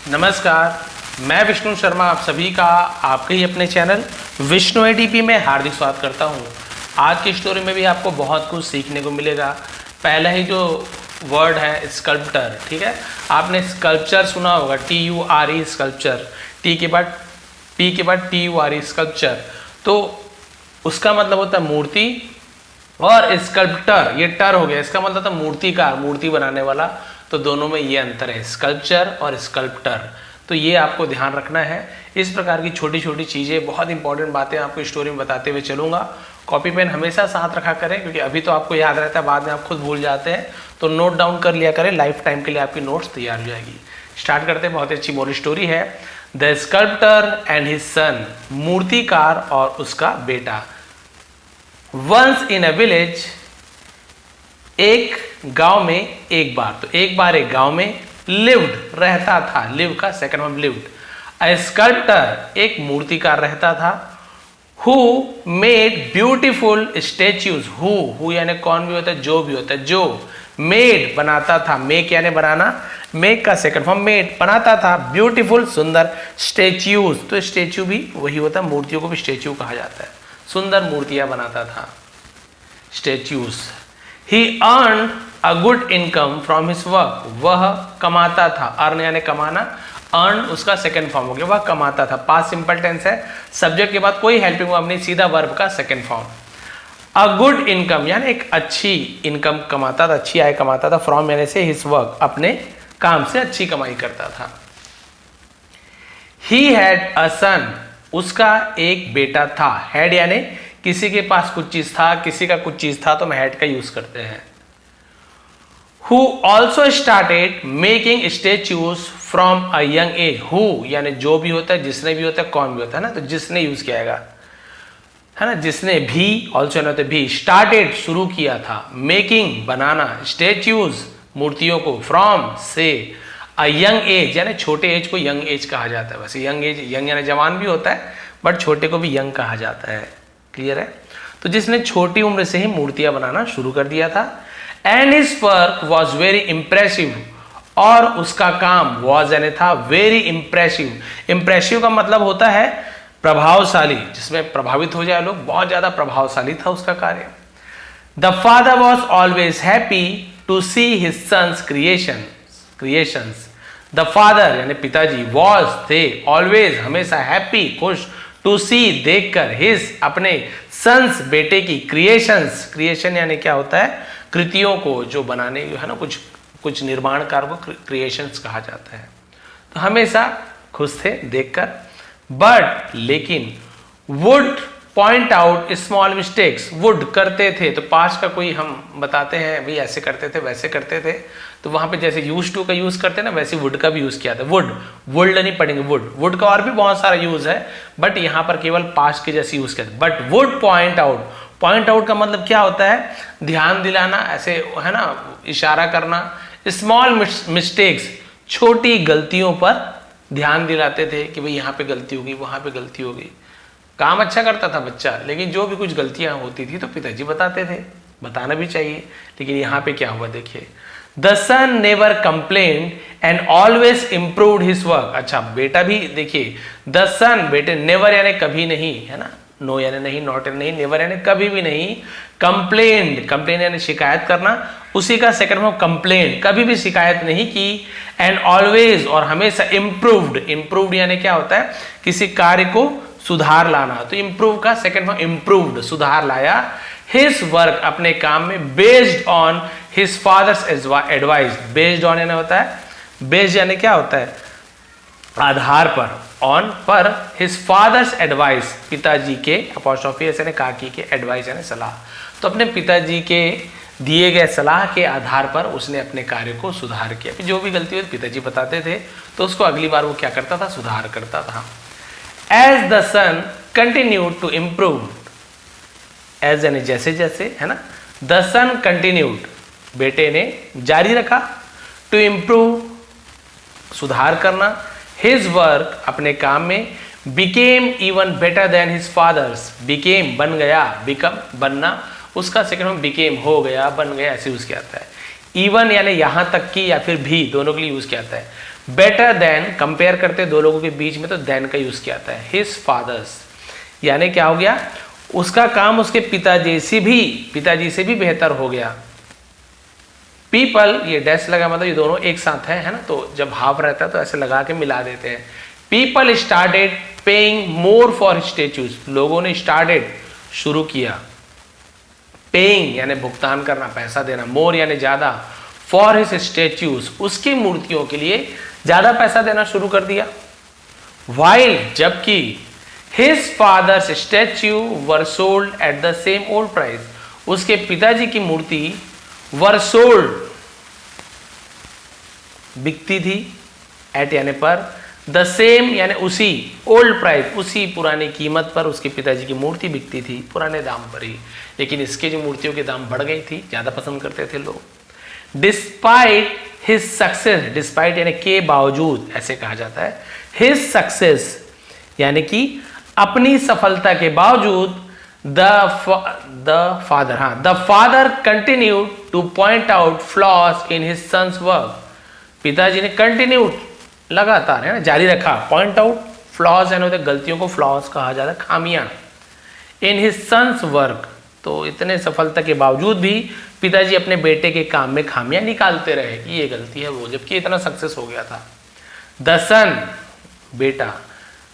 नमस्कार, मैं विष्णु शर्मा आप सभी का आपके ही अपने चैनल विष्णु एडीपी में हार्दिक स्वागत करता हूं। आज की स्टोरी में भी आपको बहुत कुछ सीखने को मिलेगा। पहला ही जो वर्ड है स्कल्प्टर, ठीक है, आपने स्कल्पचर सुना होगा, TURE स्कल्पचर, P के बाद TURE स्कल्पचर, तो उसका मतलब होता है मूर्ति, और स्कल्प्टर ये टर हो गया, इसका मतलब था मूर्तिकार, मूर्ति बनाने वाला। तो दोनों में ये अंतर है, स्कल्पचर और स्कल्प्टर। तो ये आपको ध्यान रखना है। इस प्रकार की छोटी छोटी चीज़ें, बहुत इंपॉर्टेंट बातें आपको स्टोरी में बताते हुए चलूँगा। कॉपी पेन हमेशा साथ रखा करें, क्योंकि अभी तो आपको याद रहता है, बाद में आप खुद भूल जाते हैं। तो नोट डाउन कर लिया करें, लाइफ टाइम के लिए आपकी नोट्स तैयार हो जाएगी। स्टार्ट करते हैं, बहुत ही अच्छी मोरल स्टोरी है। The sculptor and his son, मूर्तिकार और उसका बेटा। वंस इन अ विलेज, एक गांव में एक बार, तो एक बार एक गांव में लिव्ड रहता था, लिव का सेकंड फॉर्म लिव्ड। अ स्कल्प्टर, एक मूर्तिकार रहता था। Who made beautiful statues, who यानी कौन भी होता है, जो भी होता है, जो मेड बनाता था, मेक यानी बनाना, मेक का सेकंड फॉर्म मेड, बनाता था ब्यूटीफुल सुंदर स्टेच्यूज, तो स्टेच्यू भी वही होता है, मूर्तियों को भी स्टेच्यू कहा जाता है, सुंदर मूर्तियां बनाता था, statues. He earned a good income from his work, वह कमाता था, अर्न यानी कमाना, अर्न उसका सेकंड फॉर्म हो गया, वह कमाता था, पास्ट सिंपल टेंस है, सब्जेक्ट के बाद कोई हेल्पिंग वर्ब नहीं, सीधा वर्ब का second form. A good income यानी एक अच्छी इनकम कमाता था, अच्छी आय कमाता था, फ्रॉम यानी से हिज वर्क, अपने काम से अच्छी कमाई करता था। He had a son, उसका एक बेटा था, हैड यानी किसी के पास कुछ चीज था, किसी का कुछ चीज था, तो हम हैड का यूज करते हैं। Who also started making statues from a young age, who यानी जो भी होता है, जिसने भी होता है, कौन भी होता है ना, तो जिसने यूज किया है ना, जिसने भी, ऑल्सो यानी होता है भी, स्टार्टेड शुरू किया था, मेकिंग बनाना, स्टेच्यूज मूर्तियों को, फ्रॉम से, अ यंग एज यानी छोटे एज को यंग एज कहा जाता है। वैसे यंग एज, यंग यानी जवान भी होता है, बट छोटे को भी यंग कहा जाता है, क्लियर है। तो जिसने छोटी उम्र से ही मूर्तियां बनाना शुरू कर दिया था। And his work was very impressive, और उसका काम वॉज यानी था वेरी इंप्रेसिव। इंप्रेसिव का मतलब होता है प्रभावशाली, जिसमें प्रभावित हो जाए लोग, बहुत ज्यादा प्रभावशाली था उसका कार्य। The father was always happy to see his sons creations. The father यानी पिताजी, वॉज थे, ऑलवेज हमेशा, हैप्पी खुश, टू सी देखकर, हिज अपने, सन्स बेटे की, क्रिएशंस, क्रिएशन यानी क्या होता है, कृतियों को जो बनाने है ना, कुछ निर्माण कार्य को क्रिएशंस कहा जाता है। तो हमेशा खुश थे देखकर, बट लेकिन would point out small mistakes, would करते थे, तो पास्ट का कोई हम बताते हैं भाई ऐसे करते थे वैसे करते थे, तो वहां पे जैसे यूज टू का यूज करते हैं ना, वैसे वुड का भी यूज किया था। वुड नहीं पढ़ेंगे, वुड का और भी बहुत सारा यूज है, बट यहाँ पर केवल पास्ट के जैसे यूज किया था। बट वुड पॉइंट आउट का मतलब क्या होता है, ध्यान दिलाना, ऐसे है ना, इशारा करना। स्मॉल मिस्टेक्स, छोटी गलतियों पर ध्यान दिलाते थे कि भाई यहाँ पे गलती होगी, वहां पे गलती होगी। काम अच्छा करता था बच्चा, लेकिन जो भी कुछ गलतियां होती थी तो पिताजी बताते थे, बताना भी चाहिए। लेकिन यहाँ पे क्या हुआ देखिए, the son never complained and always improved his work. अच्छा, बेटा भी देखिए, द सन, बेटे, नेवर यानी कभी नहीं, है ना, नो यानी नहीं, नॉट यानी नहीं, नेवर यानी कभी भी नहीं, कंप्लेन यानी शिकायत करना, उसी का सेकंड फॉर्म कंप्लेन, कभी भी शिकायत नहीं की। एंड ऑलवेज, और हमेशा, इम्प्रूव्ड यानी क्या होता है, किसी कार्य को सुधार लाना, तो इंप्रूव का सेकंड फॉर्म इम्प्रूव्ड, सुधार लाया। हिज वर्क, अपने काम में, based on his father's advice, based on यानी होता है, बेस्ड यानी क्या होता है, आधार पर, ऑन पर, हिज फादर्स एडवाइस, पिताजी के, अपॉस्ट्रोफी यानी काकी के, एडवाइस यानी सलाह, तो अपने पिताजी के दिए गए सलाह के आधार पर उसने अपने कार्य को सुधार किया। जो भी गलती हुई पिताजी बताते थे, तो उसको अगली बार वो क्या करता था, सुधार करता था। As the son continued to improve, as यानी जैसे जैसे, है ना, the son continued, बेटे ने जारी रखा, to improve, सुधार करना, his work, अपने काम में, became even better than his father's, became बन गया, become बनना, उसका सेकंड फॉर्म became हो गया, बन गया, ऐसे यूज किया जाता है। इवन यानी यहां तक की, या फिर भी, दोनों के लिए यूज किया जाता है। बेटर देन, कंपेयर करते दो लोगों के बीच में तो देन का यूज किया जाता है। हिज फादर्स यानी क्या हो गया, उसका काम उसके पिताजी से भी बेहतर हो गया। पीपल, ये डैश लगा मतलब ये दोनों एक साथ है ना, तो जब हाफ रहता है तो ऐसे लगा के मिला देते हैं। People started paying more for statues, लोगों ने स्टार्टेड शुरू किया, पेइंग यानी भुगतान करना, पैसा देना, मोर यानी ज्यादा, फॉर हिज स्टेच्यूज उसकी मूर्तियों के लिए ज्यादा पैसा देना शुरू कर दिया। वाइल जबकि his father's statue were sold at the same old price, उसके पिताजी की मूर्ति वर सोल्ड बिकती थी, एट यानी पर, द सेम यानी उसी, ओल्ड प्राइस उसी पुरानी कीमत पर उसके पिताजी की मूर्ति बिकती थी, पुराने दाम पर ही। लेकिन इसके जो मूर्तियों के दाम बढ़ गई थी, ज्यादा पसंद करते थे लोग। डिस्पाइट हिज सक्सेस, डिस्पाइट यानी के बावजूद ऐसे कहा जाता है। हिज सक्सेस यानी कि अपनी सफलता के बावजूद the father continued to point out flaws in his sons work, पिताजी ने कंटिन्यूड लगातार है ना जारी रखा, पॉइंट आउट फ्लॉज यानी गलतियों को फ्लॉज कहा जाता है, खामियां, इन हिज सन्स वर्क, तो इतने सफलता के बावजूद भी पिताजी अपने बेटे के काम में खामियां निकालते रहे कि ये गलती है वो, जबकि इतना सक्सेस हो गया था। द सन बेटा,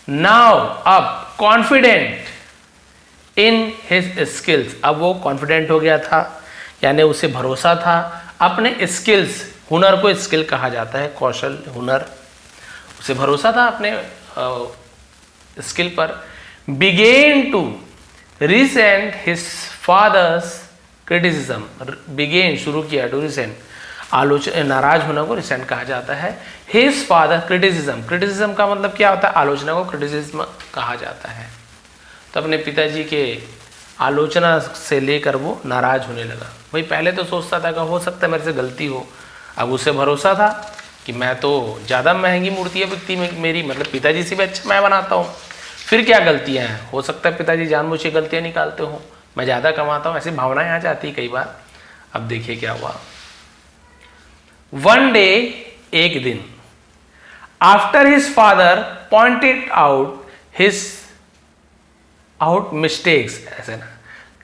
नाउ अब कॉन्फिडेंट इन हिज स्किल्स, अब वो कॉन्फिडेंट हो गया था यानी उसे भरोसा था अपने स्किल्स, हुनर को स्किल कहा जाता है, कौशल, हुनर, उसे भरोसा था अपने स्किल पर। Began to resent his father's criticism, began शुरू किया, टू रिसेंट आलोचना, नाराज होना को रिसेंट कहा जाता है। हिज फादर क्रिटिसिज्म, क्रिटिसिज्म का मतलब क्या होता है, आलोचना को क्रिटिसिज्म कहा जाता है। तो अपने पिताजी के आलोचना से लेकर वो नाराज होने लगा। भाई पहले तो सोचता था कि हो सकता है मेरे से गलती हो, अब उसे भरोसा था कि मैं तो ज़्यादा महंगी मूर्तियाँ बिकती मेरी, मतलब पिताजी से भी अच्छा मैं बनाता हूँ, फिर क्या गलतियाँ हैं, हो सकता है पिताजी जानबूझ के गलतियाँ निकालते हो, मैं ज़्यादा कमाता हूँ, ऐसी भावनाएं आ जाती कई बार। अब देखिए क्या हुआ। वन डे, एक दिन, after his father pointed out mistakes, ऐसे ना,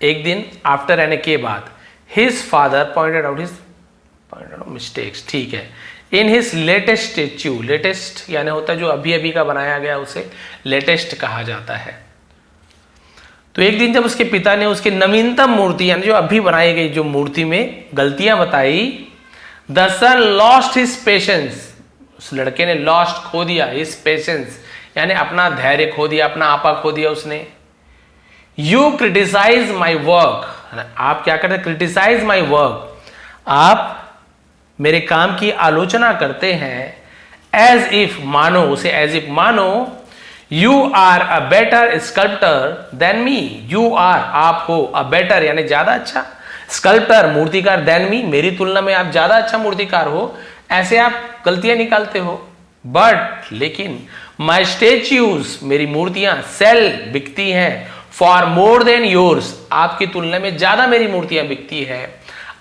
एक दिन आफ्टर यानी के बाद, his father pointed out mistakes, ठीक है, in his latest statue, latest यानी होता है जो अभी अभी का बनाया गया उसे लेटेस्ट कहा जाता है। तो एक दिन जब उसके पिता ने उसकी नवीनतम मूर्ति यानी जो अभी बनाई गई जो मूर्ति में गलतियां बताई, the son lost his patience, उस लड़के ने लॉस्ट खो दिया, हिज पेशेंस यानी अपना धैर्य खो दिया, अपना आपा खो दिया उसने। यू क्रिटिसाइज माई वर्क, आप क्या करते, क्रिटिसाइज माई वर्क, आप मेरे काम की आलोचना करते हैं। एज इफ मानो, उसे एज इफ मानो, you are a better sculptor than me, you are आप हो, अ बेटर यानी ज्यादा अच्छा, स्कल्प्टर मूर्तिकार, देन मी मेरी तुलना में आप ज्यादा अच्छा मूर्तिकार हो, ऐसे आप गलतियां निकालते हो। बट लेकिन माई स्टेच्यूज मेरी मूर्तियां सेल बिकती हैं, फॉर मोर देन योर्स आपकी तुलना में ज्यादा मेरी मूर्तियां बिकती है।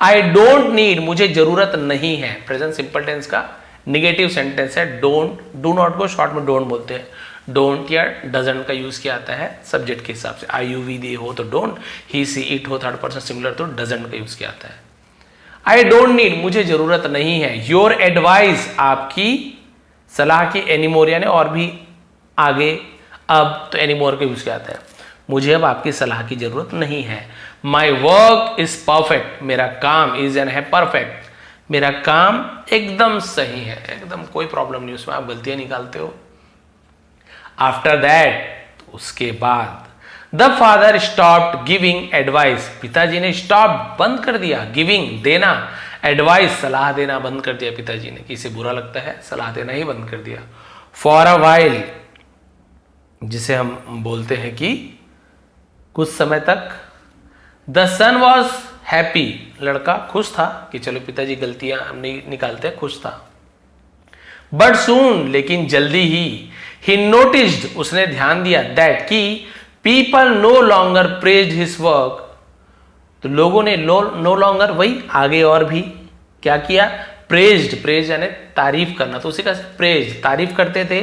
आई डोंट नीड मुझे जरूरत नहीं है, प्रेजेंट सिंपल टेंस का निगेटिव सेंटेंस है, डोंट, डू नॉट को शॉर्ट में डोंट बोलते हैं, डोंट या डजंट का यूज किया जाता है सब्जेक्ट के हिसाब से, आई यू वी दे हो तो डोंट, ही सी इट हो थर्ड पर्सन सिंगुलर तो डजंट का यूज किया जाता है। आई डोंट नीड मुझे जरूरत नहीं है, योर एडवाइस आपकी सलाह की, एनीमोर यानी और भी आगे, अब तो एनीमोर का यूज किया जाता है, मुझे अब आपकी सलाह की जरूरत नहीं है। माई वर्क इज परफेक्ट, मेरा काम इज एन है परफेक्ट, मेरा काम एकदम सही है, एकदम कोई प्रॉब्लम नहीं उसमें, आप गलतियां निकालते हो। आफ्टर दैट उसके बाद, the father stopped giving advice, पिताजी ने स्टॉप बंद कर दिया, गिविंग देना, एडवाइस सलाह देना बंद कर दिया पिताजी ने, किसे बुरा लगता है सलाह देना ही बंद कर दिया। फॉर अ वाइल जिसे हम बोलते हैं कि कुछ समय तक, द सन वॉज हैप्पी, लड़का खुश था कि चलो पिताजी गलतियां नहीं निकालते, खुश था। बट सून लेकिन जल्दी ही नोटिस्ड उसने ध्यान दिया, दैट कि people know longer praised his work, तो लोगों ने नो लॉन्गर वही आगे और भी क्या किया, प्रेज यानी तारीफ करना, तो उसी का प्रेज तारीफ करते थे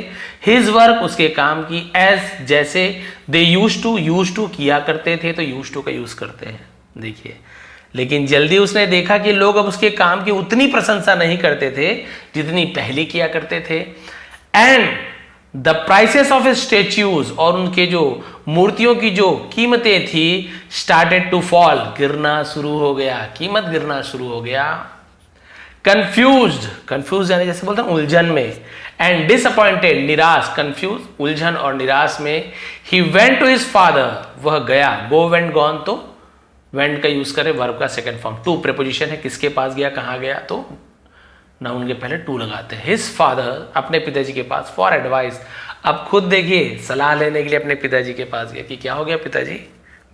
हिज वर्क उसके काम की, एज जैसे दे यूज टू किया करते थे, तो यूज टू का यूज करते हैं देखिए। लेकिन जल्दी उसने देखा कि लोग अब उसके काम की उतनी प्रशंसा नहीं करते थे जितनी पहले किया करते थे। And the prices of statues और उनके जो मूर्तियों की जो कीमतें थी स्टार्टेड टू फॉल गिरना शुरू हो गया, कीमत गिरना शुरू हो गया। कंफ्यूज यानी जैसे बोलते हैं उलझन में, एंड डिसअपॉइंटेड निराश, कंफ्यूज उलझन और निराश में, he went to his father वह गया, गो वेंट गॉन, तो वेंट का यूज करें वर्ब का सेकंड फॉर्म, टू प्रीपोजिशन है, किसके पास गया कहां गया, तो नाउन के पहले टू लगाते हैं। हिज फादर अपने पिताजी के पास, फॉर एडवाइस अब खुद देखिए सलाह लेने के लिए अपने पिताजी के पास गया कि क्या हो गया पिताजी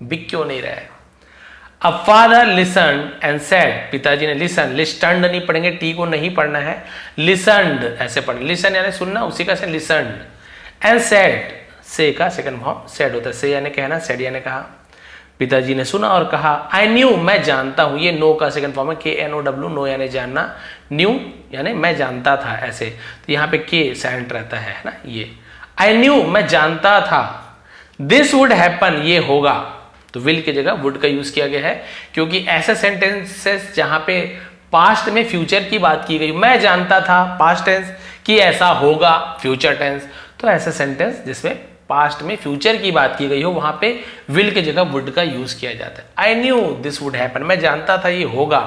बिक क्यों नहीं रहा है। अब फादर लिसन एंड सेड, पिताजी ने लिसन, लिस्टन्ड नहीं पढ़ेंगे, टी को नहीं पढ़ना है, लिसन्ड ऐसे पढ़े, लिसन यानी सुनना, उसी का से लिसन्ड, एंड सेड से का सेकंड फॉर्म सेड होता है, से यानी कहना, सेड यानी कहा। पिताजी ने सुना और कहा आई न्यू मैं जानता हूं, ये नो का सेकंड फॉर्म है, KNOW, नो यानी जानना, न्यू यानी मैं जानता था ऐसे, तो यहाँ पे के साइलेंट रहता है ना, ये आई न्यू मैं जानता था, दिस वुड हैपन ये होगा, तो विल की जगह वुड का यूज किया गया है, क्योंकि ऐसे सेंटेंसेस जहां पे पास्ट में फ्यूचर की बात की गई, मैं जानता था पास्ट टेंस कि ऐसा होगा फ्यूचर टेंस, तो ऐसा सेंटेंस जिसमें पास्ट में फ्यूचर की बात की गई हो वहां पे विल की जगह वुड का यूज किया जाता है। I knew this would happen, मैं जानता था ये होगा,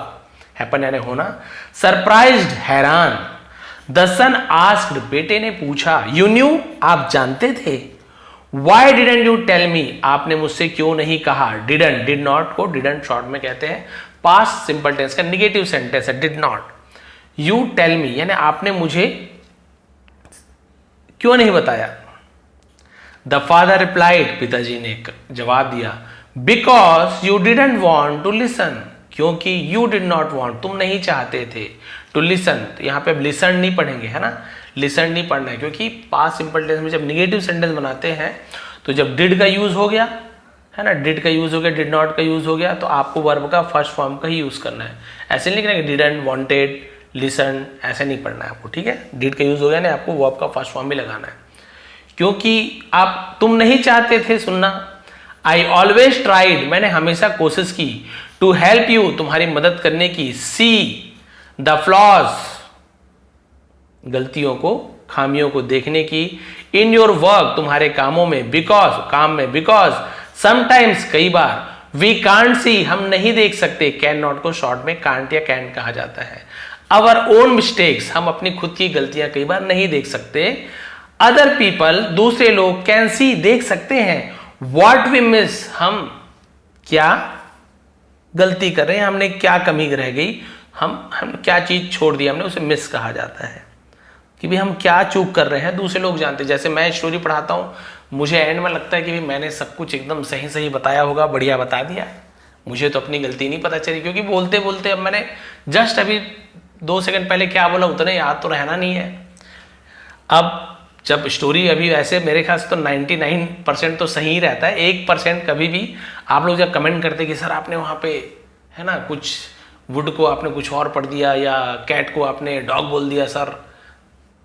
हैपन यानी होना। सरप्राइज्ड हैरान, द सन आस्क्ड बेटे ने पूछा, यू न्यू आप जानते थे, why didn't you tell me आपने मुझसे क्यों नहीं कहा, डिडंट डिड नॉट को डिडंट शॉर्ट में कहते हैं, पास्ट सिंपल टेंस का निगेटिव सेंटेंस है did not, you tell me यानी आपने मुझे क्यों नहीं बताया। द फादर रिप्लाइड पिताजी ने जवाब दिया, because you didn't want to listen क्योंकि यू डिड नॉट वॉन्ट तुम नहीं चाहते थे टू लिसन, तो यहाँ पे अब लिसन नहीं पढ़ेंगे है ना, लिसन नहीं पढ़ना है, क्योंकि पास्ट सिंपल टेंस में जब निगेटिव सेंटेंस बनाते हैं तो जब डिड का यूज हो गया है ना, डिड का यूज हो गया, डिड नॉट का यूज हो गया, तो आपको वर्ब का फर्स्ट फॉर्म का ही यूज करना है, ऐसे नहीं लिखना डिडंट वांटेड लिसन ऐसे नहीं पढ़ना है आपको, ठीक है। डिड का यूज हो गया ना, आपको वर्ब का फर्स्ट फॉर्म भी लगाना है, क्योंकि आप तुम नहीं चाहते थे सुनना। आई ऑलवेज ट्राइड मैंने हमेशा कोशिश की, टू हेल्प यू तुम्हारी मदद करने की, सी द फ्लॉज गलतियों को खामियों को देखने की, इन योर वर्क तुम्हारे कामों में, बिकॉज काम में, बिकॉज समटाइम्स कई बार, वी कांट सी हम नहीं देख सकते, कैन नॉट को शॉर्ट में कांट या कैन कहा जाता है, अवर ओन मिस्टेक्स हम अपनी खुद की गलतियां कई बार नहीं देख सकते, अदर पीपल दूसरे लोग कैन सी देख सकते हैं, वॉट वी मिस हम क्या गलती कर रहे हैं, हमने क्या कमी रह गई, हम क्या चीज छोड़ दी हमने, उसे मिस कहा जाता है कि भी हम क्या चूक कर रहे हैं दूसरे लोग जानते हैं। जैसे मैं स्टोरी पढ़ाता हूँ, मुझे एंड में लगता है कि भी मैंने सब कुछ एकदम सही सही बताया होगा, बढ़िया बता दिया, मुझे तो अपनी गलती नहीं पता चली, क्योंकि बोलते बोलते अब मैंने जस्ट अभी 2 सेकंड पहले क्या बोला उतना याद तो रहना नहीं है। अब जब स्टोरी अभी ऐसे मेरे ख्याल से तो 99% तो सही ही रहता है, 1% कभी भी आप लोग जब कमेंट करते कि सर आपने वहाँ पे है ना कुछ वुड को आपने कुछ और पढ़ दिया या कैट को आपने डॉग बोल दिया सर,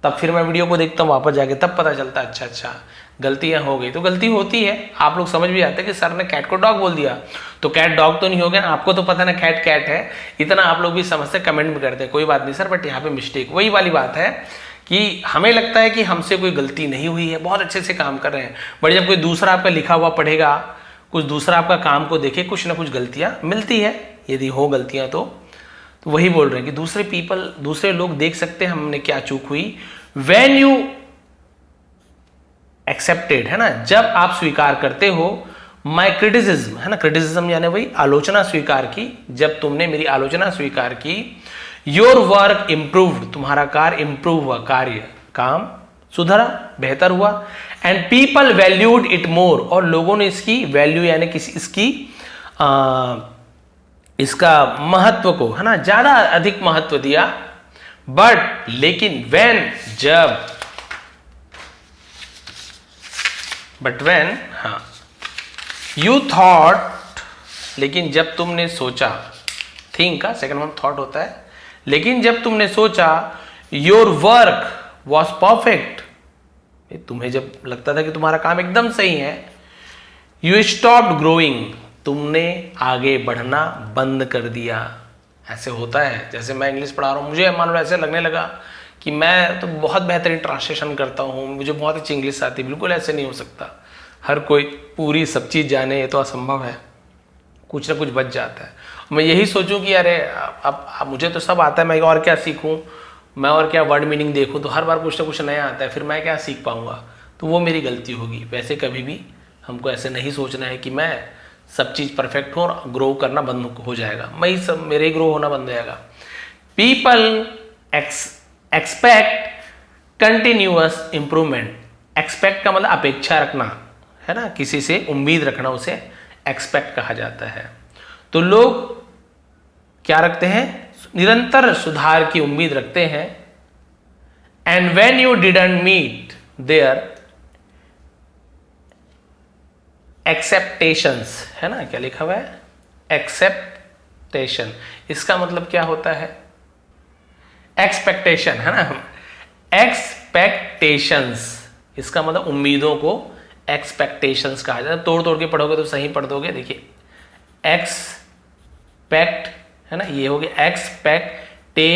तब फिर मैं वीडियो को देखता हूँ वापस जाके, तब पता चलता है अच्छा गलतियाँ हो गई, तो गलती होती है, आप लोग समझ भी आते हैं कि सर ने कैट को डॉग बोल दिया, तो कैट डॉग तो नहीं हो गया, आपको तो पता ना कैट कैट है, इतना आप लोग भी समझते कमेंट भी करते हैं, कोई बात नहीं सर, बट यहाँ पे मिस्टेक वही वाली बात है कि हमें लगता है कि हमसे कोई गलती नहीं हुई है, बहुत अच्छे से काम कर रहे हैं, बट जब कोई दूसरा आपका लिखा हुआ पढ़ेगा, कुछ दूसरा आपका काम को देखे, कुछ ना कुछ गलतियां मिलती है, यदि हो गलतियां तो वही बोल रहे हैं कि दूसरे लोग देख सकते हैं हमने क्या चूक हुई। व्हेन यू एक्सेप्टेड है ना, जब आप स्वीकार करते हो, माई क्रिटिसिज्म है ना, क्रिटिसिज्म यानी वही आलोचना स्वीकार की, जब तुमने मेरी आलोचना स्वीकार की, योर वर्क इम्प्रूव्ड तुम्हारा कार्य इम्प्रूव हुआ, कार्य काम सुधरा बेहतर हुआ, and people valued it more और लोगों ने इसकी वैल्यू यानी इसका महत्व को है ना ज्यादा अधिक महत्व दिया, बट लेकिन व्हेन जब बट व्हेन हाँ यू थॉट लेकिन जब तुमने सोचा, थिंक का सेकंड फॉर्म थॉट होता है, लेकिन जब तुमने सोचा योर वर्क वॉज परफेक्ट, तुम्हें जब लगता था कि तुम्हारा काम एकदम सही है, यू स्टॉप्ड ग्रोइंग, तुमने आगे बढ़ना बंद कर दिया। ऐसे होता है, जैसे मैं इंग्लिश पढ़ा रहा हूँ, मुझे मान लो ऐसे लगने लगा कि मैं तो बहुत बेहतरीन ट्रांसलेशन करता हूँ, मुझे बहुत अच्छी इंग्लिश आती है। बिल्कुल ऐसे नहीं हो सकता, हर कोई पूरी सब चीज़ जाने ये तो असंभव है, कुछ ना कुछ बच जाता है। मैं यही सोचूं कि अरे अब मुझे तो सब आता है, मैं और क्या सीखूं, मैं और क्या वर्ड मीनिंग देखूं, तो हर बार कुछ ना कुछ नया आता है, फिर मैं क्या सीख पाऊंगा, तो वो मेरी गलती होगी। वैसे कभी भी हमको ऐसे नहीं सोचना है कि मैं सब चीज़ परफेक्ट हो और ग्रो करना बंद हो जाएगा, मैं ही सब मेरे ग्रो होना बंद हो जाएगा। People expect continuous improvement, expect का मतलब अपेक्षा रखना है ना, किसी से उम्मीद रखना, उसे एक्सपेक्ट कहा जाता है। तो लोग क्या रखते हैं, निरंतर सुधार की उम्मीद रखते हैं। And when you didn't meet their expectations, है ना, क्या लिखा हुआ है, एक्सेप्टेशन, इसका मतलब क्या होता है, एक्सपेक्टेशन, है ना, एक्सपेक्टेशंस, इसका मतलब उम्मीदों को एक्सपेक्टेशंस कहा जाता है। तोड़ तोड़ के पढ़ोगे तो सही पढ़ दोगे। देखिए एक्सपेक्ट, है ना, ये हो गया एक्सपेक्टे,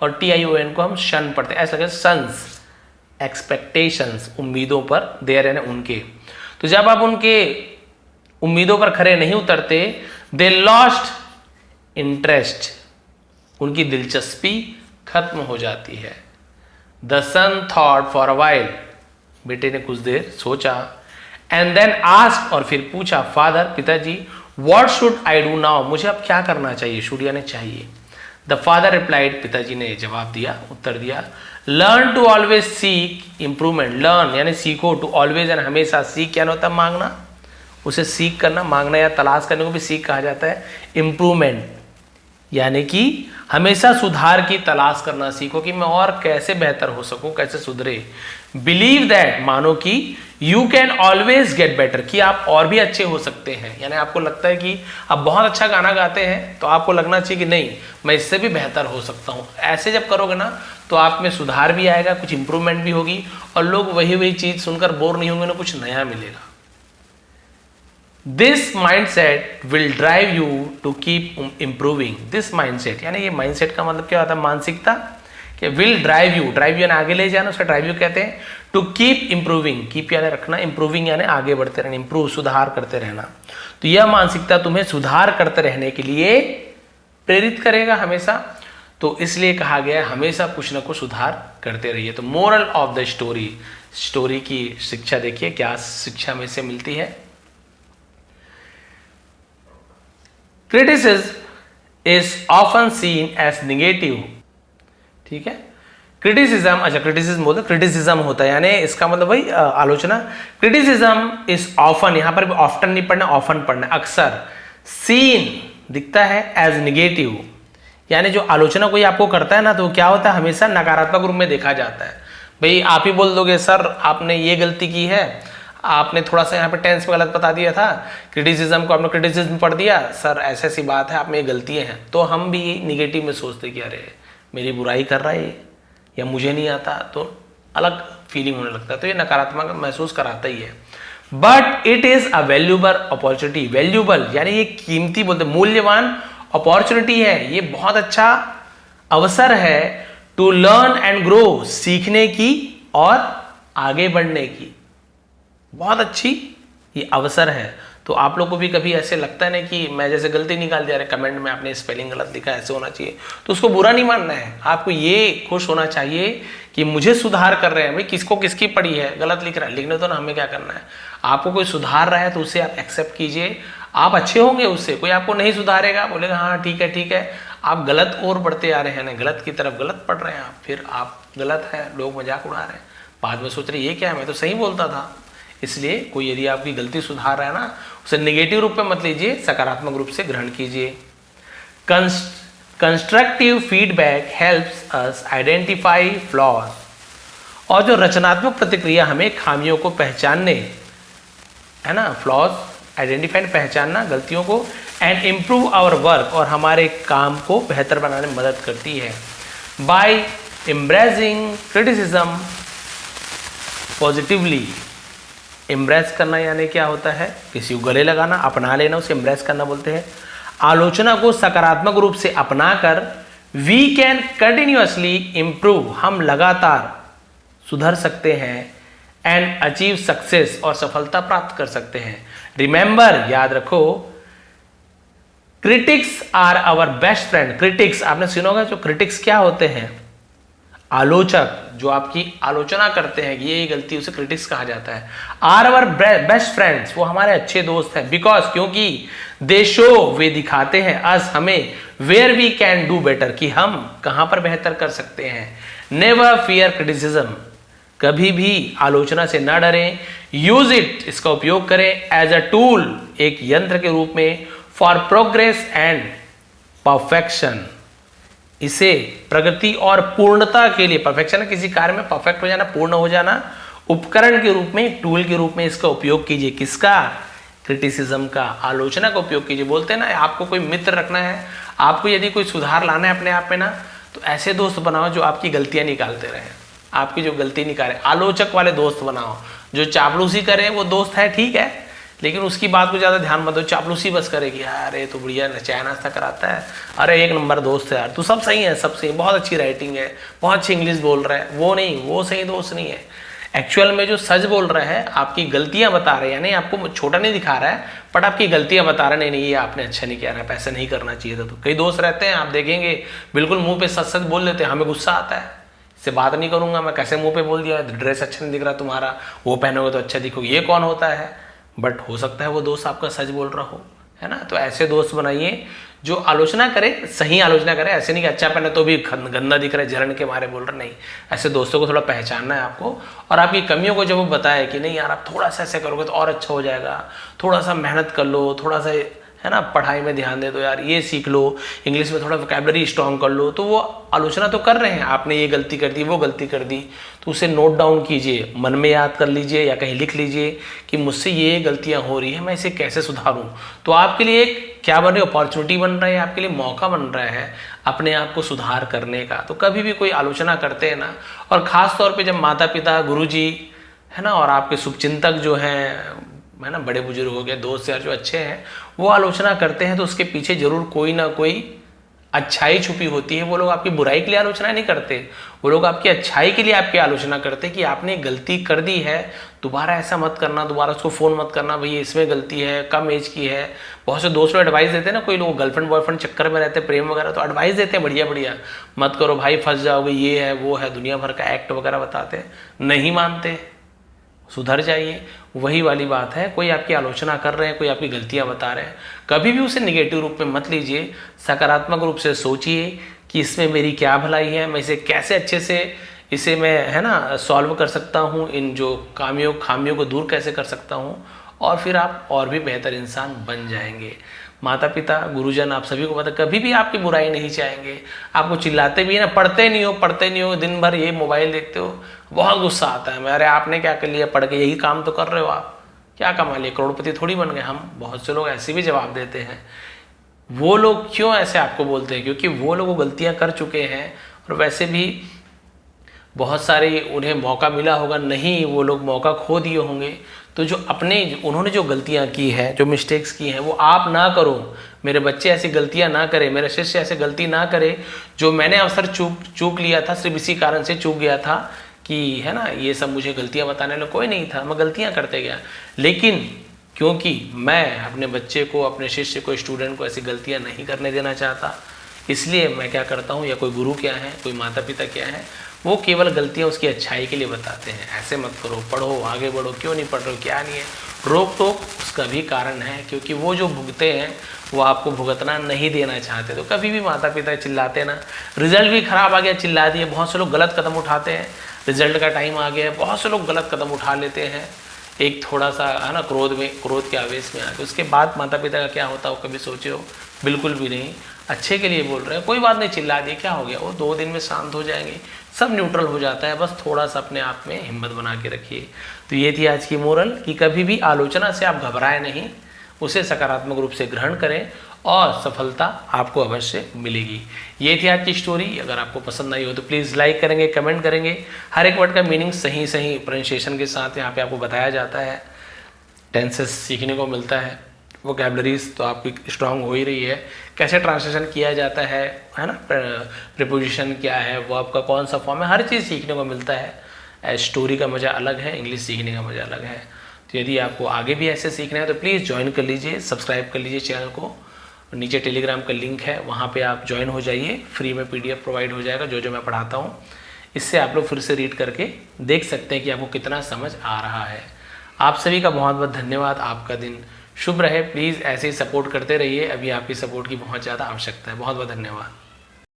और TION को हम शन पढ़ते हैं, ऐसा लगे सन्स, एक्सपेक्टेशंस, उम्मीदों पर, देयर यानी उनके। तो जब आप उनके उम्मीदों पर खरे नहीं उतरते, दे लॉस्ट इंटरेस्ट, उनकी दिलचस्पी खत्म हो जाती है। The son thought for a while, बेटे ने कुछ देर सोचा, एंड देन आस्क्ड, और फिर पूछा, फादर, पिताजी, what should I do now, मुझे अब क्या करना चाहिए, शुड यानी चाहिए। द फादर रिप्लाइड, पिताजी ने जवाब दिया, उत्तर दिया, learn to always seek improvement, learn यानी सीखो, टू ऑलवेज यानी हमेशा, सीख क्या होता है, मांगना, उसे सीख करना, मांगना या तलाश करने को भी सीख कहा जाता है। इंप्रूवमेंट यानी कि हमेशा सुधार की तलाश करना सीखो, कि मैं और कैसे बेहतर हो सकूं, कैसे सुधरे। बिलीव दैट, मानो कि you can always get better, कि आप और भी अच्छे हो सकते हैं। यानी आपको लगता है कि आप बहुत अच्छा गाना गाते हैं, तो आपको लगना चाहिए कि नहीं, मैं इससे भी बेहतर हो सकता हूं। ऐसे जब करोगे ना, तो आप में सुधार भी आएगा, कुछ इंप्रूवमेंट भी होगी, और लोग वही चीज सुनकर बोर नहीं होंगे, ना कुछ नया मिलेगा। This mindset will drive you to keep improving, this mindset यानी ये माइंडसेट का मतलब क्या होता है, मानसिकता, कि विल ड्राइव यू, ड्राइव यानी आगे ले जाना, उसका ड्राइव यू कहते हैं। टू कीप इम्प्रूविंग, कीप यानी रखना, इम्प्रूविंग यानी आगे बढ़ते रहना, इम्प्रूव सुधार करते रहना। तो यह मानसिकता तुम्हें सुधार करते रहने के लिए प्रेरित करेगा हमेशा। तो इसलिए कहा गया हमेशा कुछ ना कुछ सुधार करते रहिए। तो moral of the story, story की शिक्षा देखिए, क्या शिक्षा में से मिलती है। Criticism is often seen as negative, ठीक है, क्रिटिसिज्म, अच्छा क्रिटिसिज्म बोलते, क्रिटिसिज्म होता है यानी इसका मतलब वही आलोचना। क्रिटिसिज्म इज ऑफन, यहां पर भी ऑफ्टन नहीं पढ़ना, ऑफन पढ़ना, अक्सर, सीन दिखता है एज निगेटिव, यानी जो आलोचना कोई आपको करता है ना, तो क्या होता है, हमेशा नकारात्मक रूप में देखा जाता है। भाई आप ही बोल दोगे, सर आपने ये गलती की है, आपने थोड़ा सा यहाँ पे टेंस में गलत बता दिया था, क्रिटिसिज्म को आपने क्रिटिसिज्म पढ़ दिया, सर ऐसी ऐसी बात है, आप में ये गलतियाँ हैं, तो हम भी निगेटिव में सोचते कि अरे मेरी बुराई कर रहा है या मुझे नहीं आता, तो अलग फीलिंग होने लगता है। तो ये नकारात्मक महसूस कराता ही है। But it is a valuable opportunity, valuable यानी ये कीमती बोलते, मूल्यवान अपॉर्चुनिटी है, ये बहुत अच्छा अवसर है, टू लर्न एंड ग्रो, सीखने की और आगे बढ़ने की, बहुत अच्छी ये अवसर है। तो आप लोग को भी कभी ऐसे लगता है ना कि मैं जैसे गलती निकाल दिया, कमेंट में आपने स्पेलिंग गलत लिखा, ऐसे होना चाहिए, तो उसको बुरा नहीं मानना है, आपको ये खुश होना चाहिए कि मुझे सुधार कर रहे हैं। भाई किसको किसकी पड़ी है, गलत लिख रहा है, लिखने तो ना, हमें क्या करना है। आपको कोई सुधार रहा है तो उसे आप एक्सेप्ट कीजिए, आप अच्छे होंगे उससे। कोई आपको नहीं सुधारेगा, बोलेगा हाँ ठीक है, आप गलत और बढ़ते आ रहे हैं ना, गलत की तरफ गलत पढ़ रहे हैं आप, फिर आप गलत है, लोग मजाक उड़ा रहे हैं, बाद में सोच रहे ये क्या है, मैं तो सही बोलता था। इसलिए कोई यदि आपकी गलती सुधार रहा है ना, उसे नेगेटिव रूप में मत लीजिए, सकारात्मक रूप से ग्रहण कीजिए। Constructive feedback helps us identify flaws, और जो रचनात्मक प्रतिक्रिया हमें खामियों को पहचानने, है ना, फ्लॉज आइडेंटिफाई पहचानना गलतियों को, एंड इम्प्रूव आवर वर्क, और हमारे काम को बेहतर बनाने में मदद करती है। By embracing criticism positively. Embrace करना यानी क्या होता है, किसी को गले लगाना, अपना लेना, उसे एम्ब्रेस करना बोलते हैं। आलोचना को सकारात्मक रूप से अपनाकर वी कैन कंटिन्यूअसली इम्प्रूव, हम लगातार सुधर सकते हैं, एंड अचीव सक्सेस, और सफलता प्राप्त कर सकते हैं। रिमेंबर, याद रखो, critics are our best friend. Critics आपने सुना होगा, जो क्रिटिक्स क्या होते हैं, आलोचक, जो आपकी आलोचना करते हैं कि ये गलती, उसे क्रिटिक्स कहा जाता है। आर आवर बेस्ट फ्रेंड्स, वो हमारे अच्छे दोस्त हैं। बिकॉज, क्योंकि दे शो, वे दिखाते हैं, अस, हमें, where we can do better, कि हम कहां पर बेहतर कर सकते हैं। नेवर फियर क्रिटिसिज्म, कभी भी आलोचना से ना डरें। यूज इट, इसका उपयोग करें, एज अ टूल, एक यंत्र के रूप में, फॉर प्रोग्रेस एंड परफेक्शन, इसे प्रगति और पूर्णता के लिए, परफेक्शन है किसी कार्य में परफेक्ट हो जाना, पूर्ण हो जाना, उपकरण के रूप में, टूल के रूप में इसका उपयोग कीजिए। किसका, क्रिटिसिज्म का, आलोचना का उपयोग कीजिए। बोलते हैं ना, आपको कोई मित्र रखना है, आपको यदि कोई सुधार लाना है अपने आप में ना, तो ऐसे दोस्त बनाओ जो आपकी गलतियां निकालते रहे, आपकी जो गलती निकाले। आलोचक वाले दोस्त बनाओ, जो चापलूसी करे, वो दोस्त है ठीक है, लेकिन उसकी बात को ज़्यादा ध्यान मत दो। चापलूसी बस करेगी, अरे तो बढ़िया चाय नाश्ता कराता है, अरे एक नंबर दोस्त है यार, तू सब सही है, सब सही, बहुत अच्छी राइटिंग है, बहुत अच्छी इंग्लिश बोल रहा है, वो नहीं, वो सही दोस्त नहीं है। एक्चुअल में जो सच बोल रहा है, आपकी गलतियां बता रहे हैं, यानी आपको छोटा नहीं दिखा रहा है, बट आपकी गलतियां बता रहे हैं, नहीं ये आपने अच्छा नहीं किया, ऐसा नहीं करना चाहिए था। तो कई दोस्त रहते हैं, आप देखेंगे बिल्कुल मुंह पे सच सच बोल देते हैं, हमें गुस्सा आता है, इससे बात नहीं करूंगा मैं, कैसे मुंह पे बोल दिया, ड्रेस अच्छा नहीं दिख रहा तुम्हारा, वो पहनोगे तो अच्छा दिखोगे, ये कौन होता है। बट हो सकता है वो दोस्त आपका सच बोल रहा हो, है ना। तो ऐसे दोस्त बनाइए जो आलोचना करे, सही आलोचना करे, ऐसे नहीं कि अच्छा पहने तो भी गंदा दिख रहा है, जलन के मारे बोल रहा, नहीं। ऐसे दोस्तों को थोड़ा पहचानना है आपको, और आपकी कमियों को जब वो बताए कि नहीं यार आप थोड़ा सा ऐसे करोगे तो और अच्छा हो जाएगा, थोड़ा सा मेहनत कर लो, थोड़ा सा, है ना, पढ़ाई में ध्यान दे दो यार, ये सीख लो, इंग्लिश में थोड़ा वोकैबुलरी स्ट्रॉन्ग कर लो, तो वो आलोचना तो कर रहे हैं, आपने ये गलती कर दी, वो गलती कर दी, तो उसे नोट डाउन कीजिए, मन में याद कर लीजिए या कहीं लिख लीजिए कि मुझसे ये गलतियां हो रही है, मैं इसे कैसे सुधारूं। तो आपके लिए एक क्या बन रही है, अपॉर्चुनिटी बन रहा है, आपके लिए मौका बन रहा है अपने आप को सुधार करने का। तो कभी भी कोई आलोचना करते हैं ना, और ख़ास तौर पर जब माता पिता, गुरु जी, है ना, और आपके शुभचिंतक जो हैं, है ना, बड़े बुजुर्ग हो गए, दोस्त यार जो अच्छे हैं, वो आलोचना करते हैं, तो उसके पीछे जरूर कोई ना कोई अच्छाई छुपी होती है। वो लोग आपकी बुराई के लिए आलोचना नहीं करते, वो लोग आपकी अच्छाई के लिए आपकी आलोचना करते हैं कि आपने गलती कर दी है, दोबारा ऐसा मत करना, दोबारा उसको फ़ोन मत करना, भैया इसमें गलती है, कम एज की है। बहुत से दोस्त लोग एडवाइस देते हैं ना, कोई लोग गर्लफ्रेंड बॉयफ्रेंड चक्कर में रहते हैं, प्रेम वगैरह, तो एडवाइस देते हैं बढ़िया बढ़िया, मत करो भाई फंस जाओगे, ये है वो है, दुनिया भर का एक्ट वगैरह बताते हैं, नहीं मानते, सुधर जाइए। वही वाली बात है, कोई आपकी आलोचना कर रहे हैं, कोई आपकी गलतियां बता रहे हैं, कभी भी उसे निगेटिव रूप में मत लीजिए, सकारात्मक रूप से सोचिए कि इसमें मेरी क्या भलाई है, मैं इसे कैसे अच्छे से इसे मैं, है ना, सॉल्व कर सकता हूँ, इन जो खामियों को दूर कैसे कर सकता हूँ, और फिर आप और भी बेहतर इंसान बन जाएंगे। माता पिता, गुरुजन, आप सभी को पता, कभी भी आपकी बुराई नहीं चाहेंगे। आपको चिल्लाते भी है ना, पढ़ते नहीं हो, दिन भर ये मोबाइल देखते हो, बहुत गुस्सा आता है, अरे आपने क्या कर लिया, पढ़ के यही काम तो कर रहे हो, आप क्या कमा लिए, करोड़पति थोड़ी बन गए हम। बहुत से लोग ऐसे भी जवाब देते हैं। वो लोग क्यों ऐसे आपको बोलते हैं, क्योंकि वो लोग गलतियां कर चुके हैं, और वैसे भी बहुत सारे उन्हें मौका मिला होगा, नहीं, वो लोग मौका खो दिए होंगे। तो जो उन्होंने जो गलतियां की हैं, जो मिस्टेक्स की हैं, वो आप ना करो, मेरे बच्चे ऐसी गलतियां ना करे, मेरे शिष्य ऐसे गलती ना करे। जो मैंने अवसर चूक लिया था, सिर्फ इसी कारण से चूक गया था कि, है ना, ये सब मुझे गलतियां बताने वाला कोई नहीं था, मैं गलतियां करते गया, लेकिन क्योंकि मैं अपने बच्चे को, अपने शिष्य को, स्टूडेंट को ऐसी गलतियां नहीं करने देना चाहता, इसलिए मैं क्या करता हूँ, या कोई गुरु क्या है, कोई माता पिता क्या है, वो केवल गलतियां उसकी अच्छाई के लिए बताते हैं। ऐसे मत करो, पढ़ो, आगे बढ़ो, क्यों नहीं पढ़ रहे हो, क्या नहीं है, रोक टोक उसका भी कारण है, क्योंकि वो जो भुगते हैं वो आपको भुगतना नहीं देना चाहते। तो कभी भी माता पिता चिल्लाते ना, रिजल्ट भी खराब आ गया, चिल्ला दिए, बहुत से लोग गलत कदम उठाते हैं, रिजल्ट का टाइम आ गया है, बहुत से लोग गलत कदम उठा लेते हैं, एक थोड़ा सा, है ना, क्रोध के आवेश में आके, उसके बाद माता पिता का क्या होता है, वो कभी सोचे हो, बिल्कुल भी नहीं, अच्छे के लिए बोल रहे हैं, कोई बात नहीं, चिल्ला दिए, क्या हो गया, वो 2 दिन में शांत हो जाएंगे, सब न्यूट्रल हो जाता है, बस थोड़ा सा अपने आप में हिम्मत बना के रखिए। तो ये थी आज की मोरल कि कभी भी आलोचना से आप घबराएं नहीं, उसे सकारात्मक रूप से ग्रहण करें, और सफलता आपको अवश्य मिलेगी। ये थी आज की स्टोरी। अगर आपको पसंद आई हो तो प्लीज़ लाइक करेंगे, कमेंट करेंगे। हर एक वर्ड का मीनिंग सही सही प्रोनाउंसिएशन के साथ यहाँ पे आपको बताया जाता है। टेंसेस सीखने को मिलता है, वोकैबुलरीज तो आपकी स्ट्रांग हो ही रही है। कैसे ट्रांसलेशन किया जाता है ना, प्रीपोजिशन क्या है, वर्ब का कौन सा फॉर्म है, हर चीज़ सीखने को मिलता है। स्टोरी का मज़ा अलग है, इंग्लिश सीखने का मज़ा अलग है। तो यदि आपको आगे भी ऐसे सीखना है तो प्लीज़ ज्वाइन कर लीजिए, सब्सक्राइब कर लीजिए चैनल को। नीचे टेलीग्राम का लिंक है, वहाँ पे आप ज्वाइन हो जाइए। फ्री में PDF प्रोवाइड हो जाएगा जो मैं पढ़ाता हूँ। इससे आप लोग फिर से रीड करके देख सकते हैं कि आपको कितना समझ आ रहा है। आप सभी का बहुत बहुत धन्यवाद। आपका दिन शुभ रहे। प्लीज़ ऐसे ही सपोर्ट करते रहिए। अभी आपकी सपोर्ट की बहुत ज़्यादा आवश्यकता है। बहुत बहुत धन्यवाद।